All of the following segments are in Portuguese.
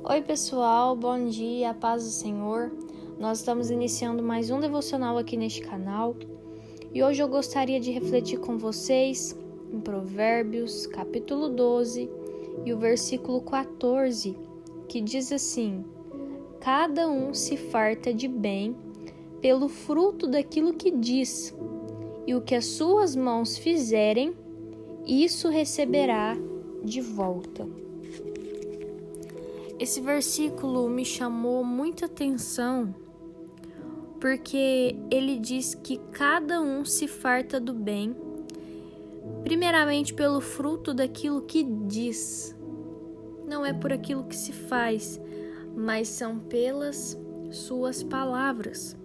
Oi pessoal, bom dia, a paz do Senhor. Nós estamos iniciando mais um devocional aqui neste canal e hoje eu gostaria de refletir com vocês em Provérbios, capítulo 12 e o versículo 14, que diz assim: Cada um se farta de bem pelo fruto daquilo que diz, e o que as suas mãos fizerem, isso receberá de volta. Esse versículo me chamou muita atenção porque ele diz que cada um se farta do bem, primeiramente pelo fruto daquilo que diz. Não é por aquilo que se faz, mas são pelas suas palavras.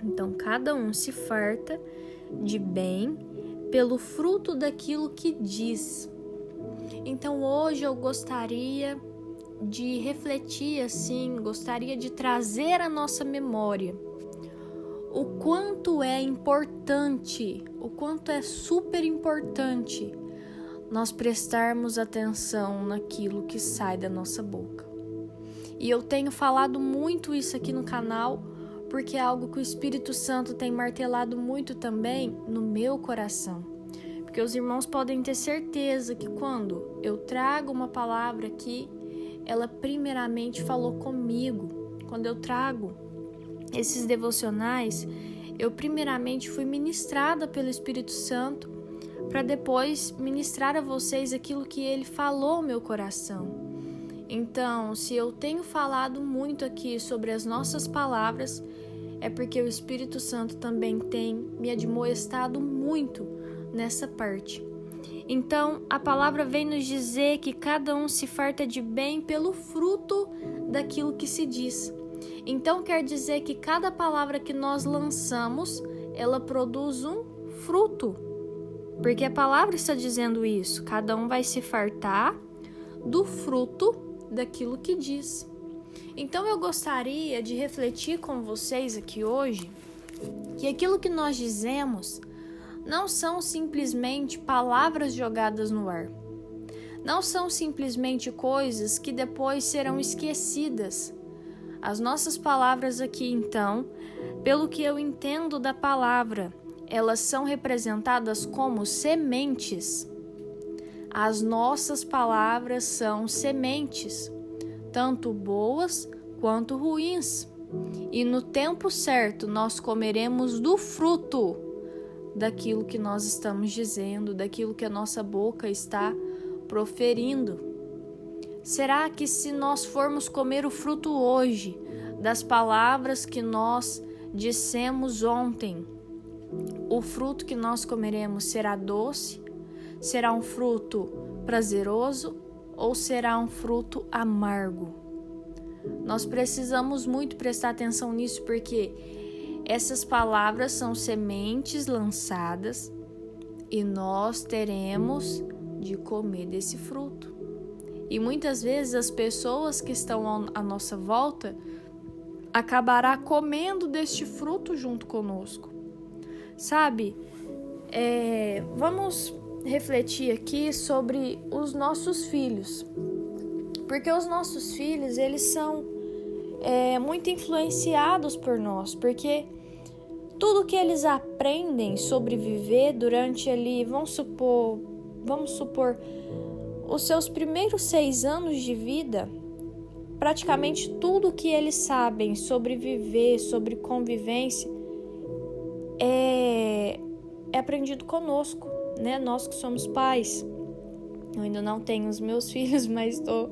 Então, cada um se farta de bem pelo fruto daquilo que diz. Então, hoje eu gostaria de refletir assim, gostaria de trazer à nossa memória o quanto é importante, o quanto é super importante nós prestarmos atenção naquilo que sai da nossa boca. E eu tenho falado muito isso aqui no canal, porque é algo que o Espírito Santo tem martelado muito também no meu coração. Porque os irmãos podem ter certeza que quando eu trago uma palavra aqui, ela primeiramente falou comigo. Quando eu trago esses devocionais, eu primeiramente fui ministrada pelo Espírito Santo para depois ministrar a vocês aquilo que ele falou ao meu coração. Então, se eu tenho falado muito aqui sobre as nossas palavras, é porque o Espírito Santo também tem me admoestado muito nessa parte. Então, a palavra vem nos dizer que cada um se farta de bem pelo fruto daquilo que se diz. Então, quer dizer que cada palavra que nós lançamos, ela produz um fruto. Porque a palavra está dizendo isso. Cada um vai se fartar do fruto daquilo que diz. Então, eu gostaria de refletir com vocês aqui hoje que aquilo que nós dizemos não são simplesmente palavras jogadas no ar. Não são simplesmente coisas que depois serão esquecidas. As nossas palavras aqui, então, pelo que eu entendo da palavra, elas são representadas como sementes. As nossas palavras são sementes, tanto boas quanto ruins. E no tempo certo, nós comeremos do fruto daquilo que nós estamos dizendo, daquilo que a nossa boca está proferindo. Será que se nós formos comer o fruto hoje das palavras que nós dissemos ontem, o fruto que nós comeremos será doce? Será um fruto prazeroso ou será um fruto amargo? Nós precisamos muito prestar atenção nisso, porque essas palavras são sementes lançadas e nós teremos de comer desse fruto. E muitas vezes as pessoas que estão à nossa volta acabará comendo deste fruto junto conosco. Sabe, vamos refletir aqui sobre os nossos filhos. Porque os nossos filhos, eles são muito influenciados por nós, porque tudo que eles aprendem sobre viver durante ali, vamos supor, os seus primeiros 6 anos de vida, praticamente tudo que eles sabem sobre viver, sobre convivência, é aprendido conosco, né? Nós que somos pais. Eu ainda não tenho os meus filhos, mas estou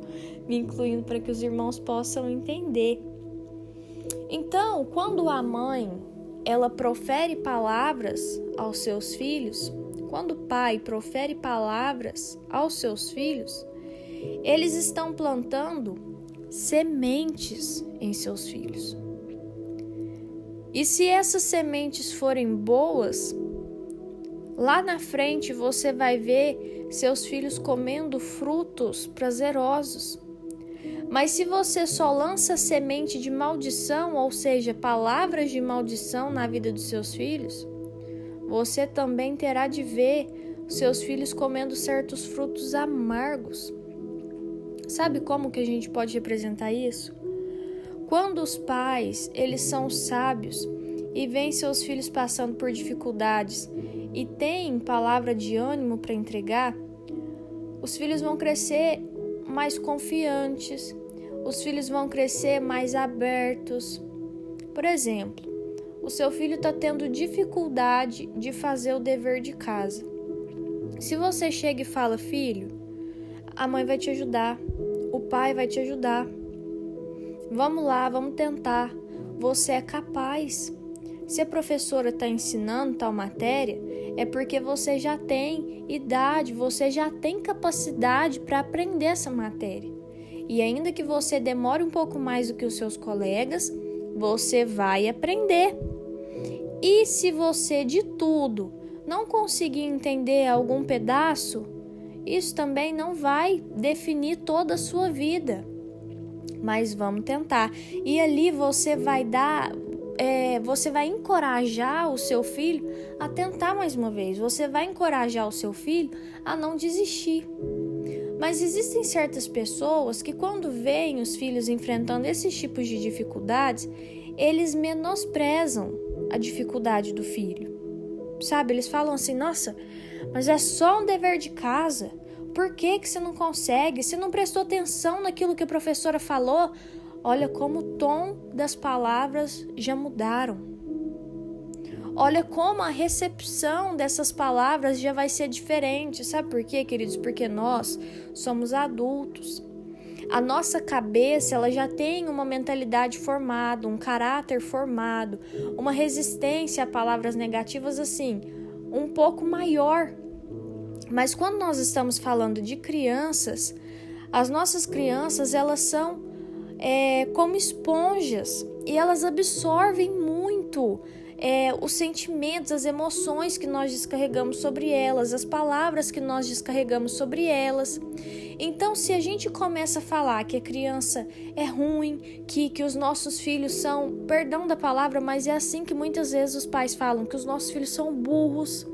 me incluindo para que os irmãos possam entender. Então, quando a mãe ela profere palavras aos seus filhos, quando o pai profere palavras aos seus filhos, eles estão plantando sementes em seus filhos. E se essas sementes forem boas, lá na frente você vai ver seus filhos comendo frutos prazerosos. Mas se você só lança semente de maldição, ou seja, palavras de maldição na vida dos seus filhos, você também terá de ver seus filhos comendo certos frutos amargos. Sabe como que a gente pode representar isso? Quando os pais, eles são sábios e veem seus filhos passando por dificuldades e têm palavra de ânimo para entregar, os filhos vão crescer mais confiantes, os filhos vão crescer mais abertos. Por exemplo, o seu filho está tendo dificuldade de fazer o dever de casa. Se você chega e fala, filho, a mãe vai te ajudar, o pai vai te ajudar. Vamos lá, vamos tentar. Você é capaz. Se a professora está ensinando tal matéria, é porque você já tem idade, você já tem capacidade para aprender essa matéria. E ainda que você demore um pouco mais do que os seus colegas, você vai aprender. E se você de tudo não conseguir entender algum pedaço, isso também não vai definir toda a sua vida. Mas vamos tentar. E ali você vai encorajar o seu filho a tentar mais uma vez. Você vai encorajar o seu filho a não desistir. Mas existem certas pessoas que quando veem os filhos enfrentando esses tipos de dificuldades, eles menosprezam a dificuldade do filho. Sabe, eles falam assim, nossa, mas é só um dever de casa. Por que você não consegue? Você não prestou atenção naquilo que a professora falou? Olha como o tom das palavras já mudaram. Olha como a recepção dessas palavras já vai ser diferente. Sabe por quê, queridos? Porque nós somos adultos. A nossa cabeça, ela já tem uma mentalidade formada, um caráter formado, uma resistência a palavras negativas assim, um pouco maior. Mas quando nós estamos falando de crianças, as nossas crianças, elas são como esponjas e elas absorvem muito os sentimentos, as emoções que nós descarregamos sobre elas, as palavras que nós descarregamos sobre elas. Então, se a gente começa a falar que a criança é ruim, que os nossos filhos são, perdão da palavra, mas é assim que muitas vezes os pais falam, que os nossos filhos são burros,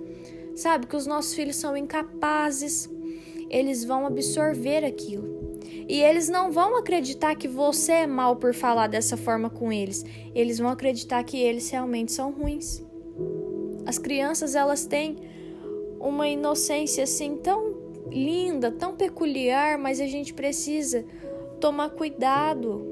sabe, que os nossos filhos são incapazes, eles vão absorver aquilo. E eles não vão acreditar que você é mal por falar dessa forma com eles. Eles vão acreditar que eles realmente são ruins. As crianças, elas têm uma inocência assim tão linda, tão peculiar, mas a gente precisa tomar cuidado,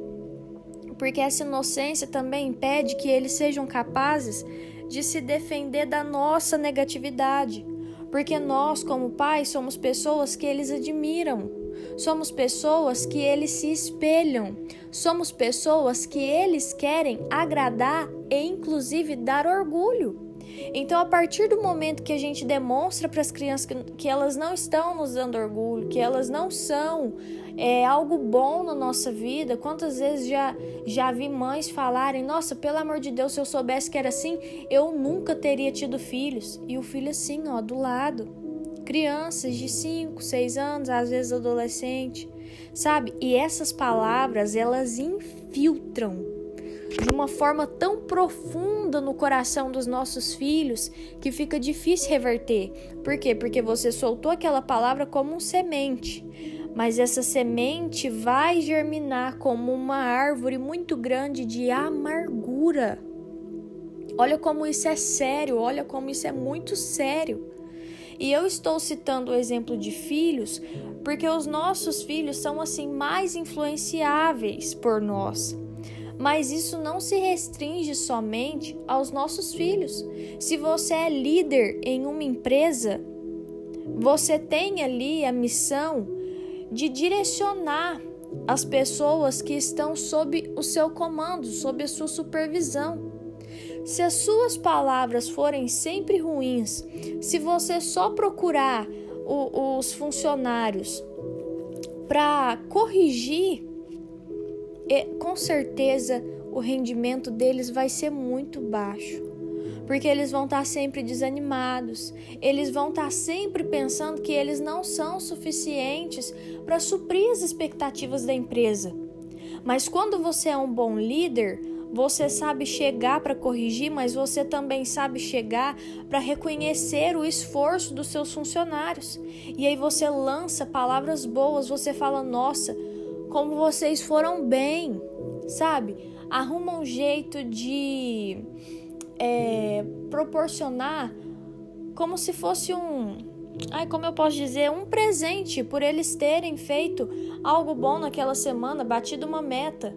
porque essa inocência também impede que eles sejam capazes de se defender da nossa negatividade. Porque nós, como pais, somos pessoas que eles admiram. Somos pessoas que eles se espelham. Somos pessoas que eles querem agradar e, inclusive, dar orgulho. Então, a partir do momento que a gente demonstra para as crianças que elas não estão nos dando orgulho, que elas não são algo bom na nossa vida, quantas vezes já vi mães falarem, nossa, pelo amor de Deus, se eu soubesse que era assim, eu nunca teria tido filhos. E o filho assim, ó, do lado. Crianças de 5, 6 anos, às vezes adolescente, sabe? E essas palavras, elas infiltram de uma forma tão profunda no coração dos nossos filhos que fica difícil reverter. Por quê? Porque você soltou aquela palavra como um semente, mas essa semente vai germinar como uma árvore muito grande de amargura. Olha como isso é sério, olha como isso é muito sério. E eu estou citando o exemplo de filhos porque os nossos filhos são assim mais influenciáveis por nós. Mas isso não se restringe somente aos nossos filhos. Se você é líder em uma empresa, você tem ali a missão de direcionar as pessoas que estão sob o seu comando, sob a sua supervisão. Se as suas palavras forem sempre ruins, se você só procurar os funcionários para corrigir, com certeza o rendimento deles vai ser muito baixo, porque eles vão estar sempre desanimados, eles vão estar sempre pensando que eles não são suficientes para suprir as expectativas da empresa. Mas quando você é um bom líder, você sabe chegar para corrigir, mas você também sabe chegar para reconhecer o esforço dos seus funcionários. E aí você lança palavras boas, você fala, nossa, como vocês foram bem, sabe? Arruma um jeito de proporcionar como se fosse como eu posso dizer, um presente por eles terem feito algo bom naquela semana, batido uma meta.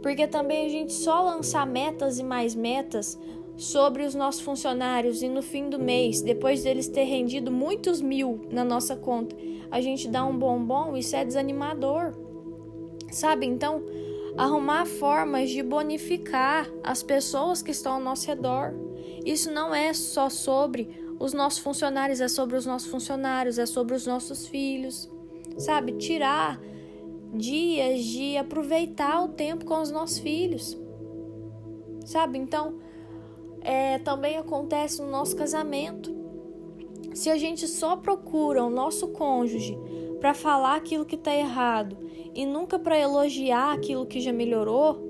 Porque também a gente só lançar metas e mais metas sobre os nossos funcionários e no fim do mês, depois deles ter rendido muitos mil na nossa conta, a gente dá um bombom, isso é desanimador, sabe? Então, arrumar formas de bonificar as pessoas que estão ao nosso redor. Isso não é só sobre os nossos funcionários, é sobre os nossos funcionários, é sobre os nossos filhos, sabe? Tirar dias de aproveitar o tempo com os nossos filhos, sabe? Então, também acontece no nosso casamento. Se a gente só procura o nosso cônjuge para falar aquilo que está errado e nunca para elogiar aquilo que já melhorou,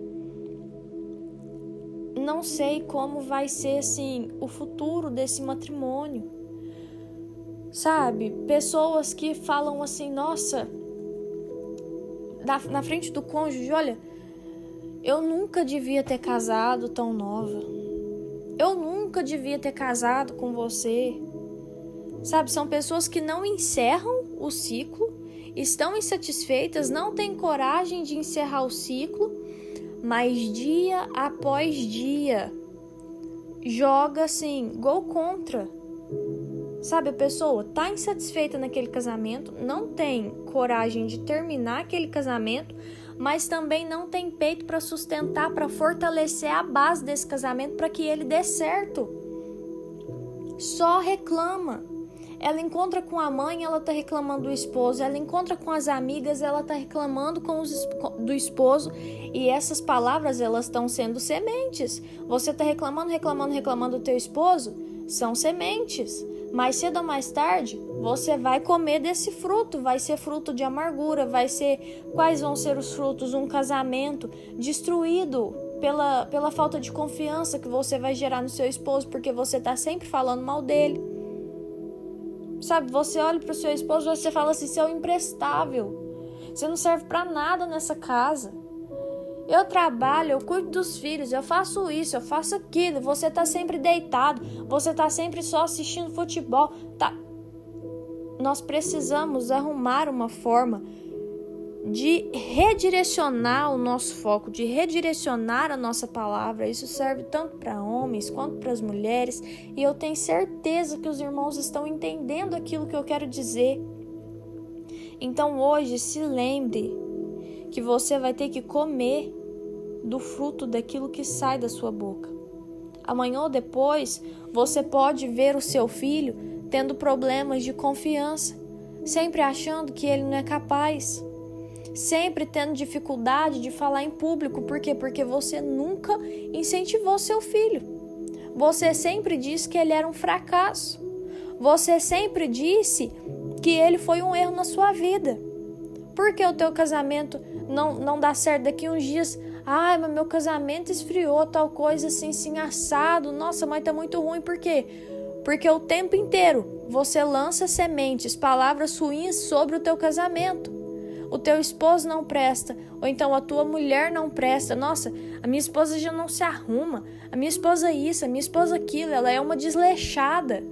não sei como vai ser assim o futuro desse matrimônio, sabe? Pessoas que falam assim, nossa, na frente do cônjuge, olha, eu nunca devia ter casado tão nova, eu nunca devia ter casado com você, sabe? São pessoas que não encerram o ciclo, estão insatisfeitas, não têm coragem de encerrar o ciclo, mas dia após dia joga assim, gol contra, sabe? A pessoa tá insatisfeita naquele casamento, não tem coragem de terminar aquele casamento, mas também não tem peito para sustentar, para fortalecer a base desse casamento para que ele dê certo. Só reclama. Ela encontra com a mãe, ela tá reclamando do esposo. Ela encontra com as amigas, ela tá reclamando do esposo. E essas palavras, elas estão sendo sementes. Você tá reclamando do teu esposo? São sementes. Mais cedo ou mais tarde, você vai comer desse fruto. Vai ser fruto de amargura. Quais vão ser os frutos? Um casamento destruído pela falta de confiança que você vai gerar no seu esposo, porque você tá sempre falando mal dele. Sabe, você olha pro seu esposo e você fala assim, você é um imprestável, você não serve pra nada nessa casa. Eu trabalho, eu cuido dos filhos, eu faço isso, eu faço aquilo, você tá sempre deitado, você tá sempre só assistindo futebol. Nós precisamos arrumar uma forma de redirecionar o nosso foco, de redirecionar a nossa palavra. Isso serve tanto para homens quanto para as mulheres, e eu tenho certeza que os irmãos estão entendendo aquilo que eu quero dizer. Então hoje se lembre que você vai ter que comer do fruto daquilo que sai da sua boca. Amanhã ou depois você pode ver o seu filho tendo problemas de confiança, sempre achando que ele não é capaz, sempre tendo dificuldade de falar em público. Por quê? Porque você nunca incentivou seu filho. Você sempre disse que ele era um fracasso. Você sempre disse que ele foi um erro na sua vida. Por que o teu casamento não dá certo daqui uns dias? Ai, mas meu casamento esfriou, tal coisa assim assado. Nossa, mas tá muito ruim. Por quê? Porque o tempo inteiro você lança sementes, palavras ruins sobre o teu casamento. O teu esposo não presta, ou então a tua mulher não presta. Nossa, a minha esposa já não se arruma, a minha esposa isso, a minha esposa aquilo, ela é uma desleixada.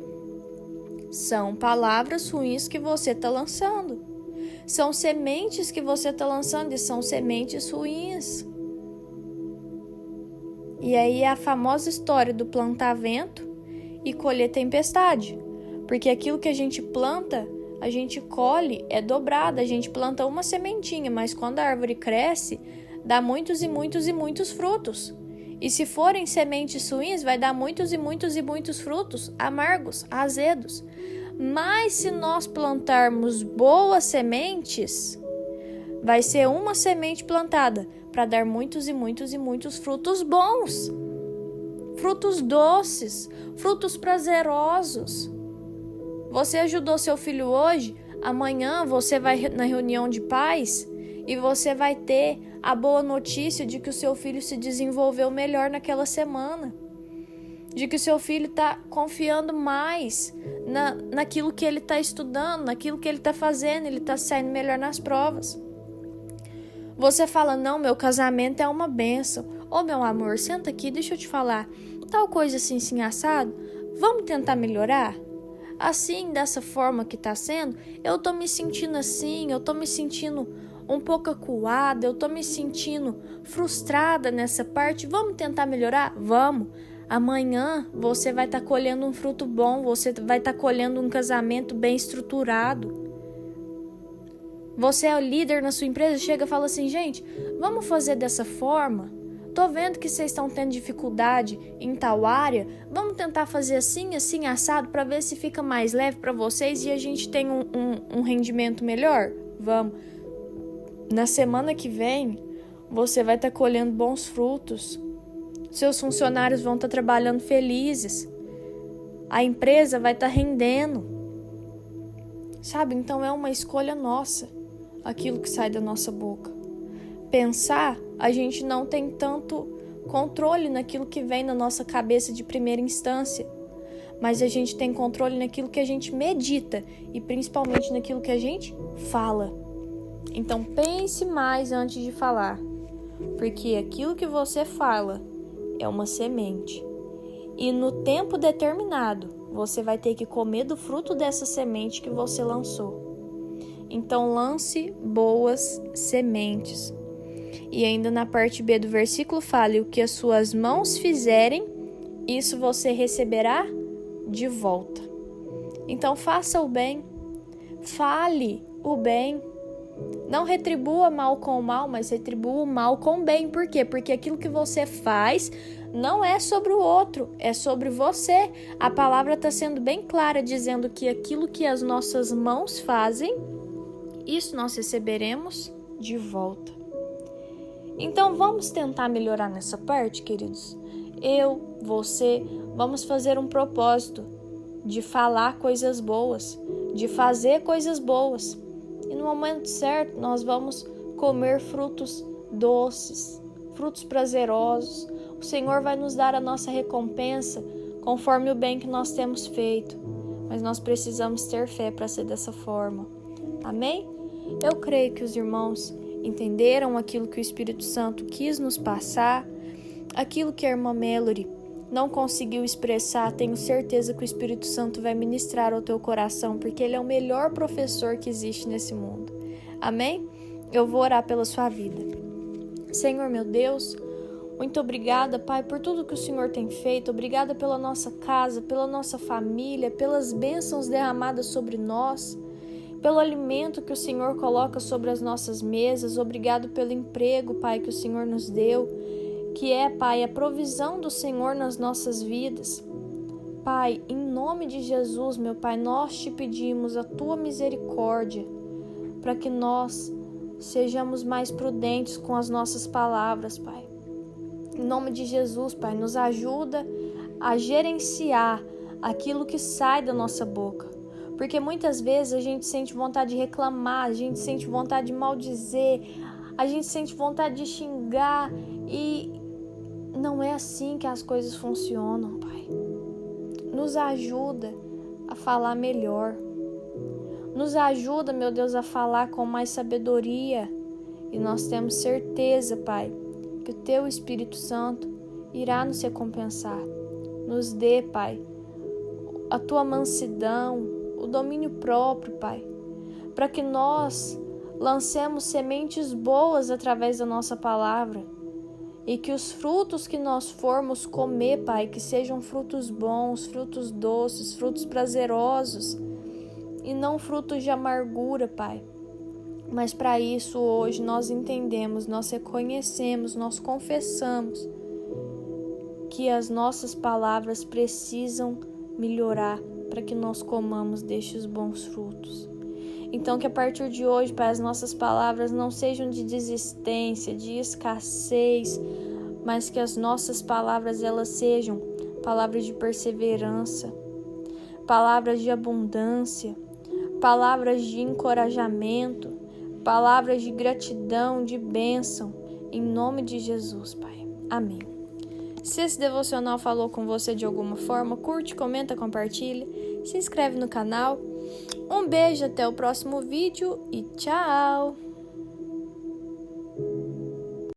São palavras ruins que você está lançando. São sementes que você está lançando e são sementes ruins. E aí é a famosa história do plantar vento e colher tempestade. Porque aquilo que a gente planta, a gente colhe, é dobrado. A gente planta uma sementinha, mas quando a árvore cresce, dá muitos e muitos e muitos frutos. E se forem sementes ruins, vai dar muitos e muitos e muitos frutos amargos, azedos. Mas se nós plantarmos boas sementes, vai ser uma semente plantada para dar muitos e muitos e muitos frutos bons. Frutos doces, frutos prazerosos. Você ajudou seu filho hoje, amanhã você vai na reunião de pais e você vai ter a boa notícia de que o seu filho se desenvolveu melhor naquela semana. De que o seu filho está confiando mais naquilo que ele está estudando, naquilo que ele está fazendo, ele está saindo melhor nas provas. Você fala, não, meu casamento é uma bênção. Ô, meu amor, senta aqui, deixa eu te falar. Tal coisa assim, assim, assado, vamos tentar melhorar? Assim, dessa forma que tá sendo, eu tô me sentindo assim, eu tô me sentindo um pouco acuada, eu tô me sentindo frustrada nessa parte. Vamos tentar melhorar? Vamos. Amanhã você vai estar colhendo um fruto bom, você vai estar colhendo um casamento bem estruturado. Você é o líder na sua empresa, chega e fala assim, gente, vamos fazer dessa forma? Tô vendo que vocês estão tendo dificuldade em tal área, vamos tentar fazer assim, assim, assado, para ver se fica mais leve para vocês e a gente tem um rendimento melhor? Vamos. Na semana que vem, você vai estar colhendo bons frutos. Seus funcionários vão estar trabalhando felizes. A empresa vai estar rendendo. Sabe? Então é uma escolha nossa, aquilo que sai da nossa boca. Pensar, a gente não tem tanto controle naquilo que vem na nossa cabeça de primeira instância. Mas a gente tem controle naquilo que a gente medita e principalmente naquilo que a gente fala. Então pense mais antes de falar, porque aquilo que você fala é uma semente. E no tempo determinado, você vai ter que comer do fruto dessa semente que você lançou. Então lance boas sementes. E ainda na parte B do versículo fala, o que as suas mãos fizerem, isso você receberá de volta. Então faça o bem, fale o bem. Não retribua mal com o mal, mas retribua o mal com o bem. Por quê? Porque aquilo que você faz não é sobre o outro, é sobre você. A palavra está sendo bem clara, dizendo que aquilo que as nossas mãos fazem, isso nós receberemos de volta. Então vamos tentar melhorar nessa parte, queridos. Eu, você, vamos fazer um propósito de falar coisas boas, de fazer coisas boas. E no momento certo, nós vamos comer frutos doces, frutos prazerosos. O Senhor vai nos dar a nossa recompensa conforme o bem que nós temos feito. Mas nós precisamos ter fé para ser dessa forma. Amém? Eu creio que os irmãos entenderam aquilo que o Espírito Santo quis nos passar, aquilo que a irmã Melody não conseguiu expressar. Tenho certeza que o Espírito Santo vai ministrar ao teu coração, porque ele é o melhor professor que existe nesse mundo. Amém? Eu vou orar pela sua vida. Senhor meu Deus, muito obrigada, Pai, por tudo que o Senhor tem feito. Obrigada pela nossa casa, pela nossa família, pelas bênçãos derramadas sobre nós, pelo alimento que o Senhor coloca sobre as nossas mesas. Obrigado pelo emprego, Pai, que o Senhor nos deu, que é, Pai, a provisão do Senhor nas nossas vidas. Pai, em nome de Jesus, meu Pai, nós te pedimos a tua misericórdia para que nós sejamos mais prudentes com as nossas palavras, Pai. Em nome de Jesus, Pai, nos ajuda a gerenciar aquilo que sai da nossa boca. Porque muitas vezes a gente sente vontade de reclamar, a gente sente vontade de maldizer, a gente sente vontade de xingar e não é assim que as coisas funcionam, Pai. Nos ajuda a falar melhor. Nos ajuda, meu Deus, a falar com mais sabedoria. E nós temos certeza, Pai, que o Teu Espírito Santo irá nos recompensar. Nos dê, Pai, a Tua mansidão, o domínio próprio, Pai, para que nós lancemos sementes boas através da nossa palavra e que os frutos que nós formos comer, Pai, que sejam frutos bons, frutos doces, frutos prazerosos e não frutos de amargura, Pai. Mas para isso hoje nós entendemos, nós reconhecemos, nós confessamos que as nossas palavras precisam melhorar para que nós comamos destes bons frutos. Então que a partir de hoje, Pai, as nossas palavras não sejam de desistência, de escassez, mas que as nossas palavras elas sejam palavras de perseverança, palavras de abundância, palavras de encorajamento, palavras de gratidão, de bênção, em nome de Jesus, Pai. Amém. Se esse devocional falou com você de alguma forma, curte, comenta, compartilha, se inscreve no canal. Um beijo, até o próximo vídeo e tchau!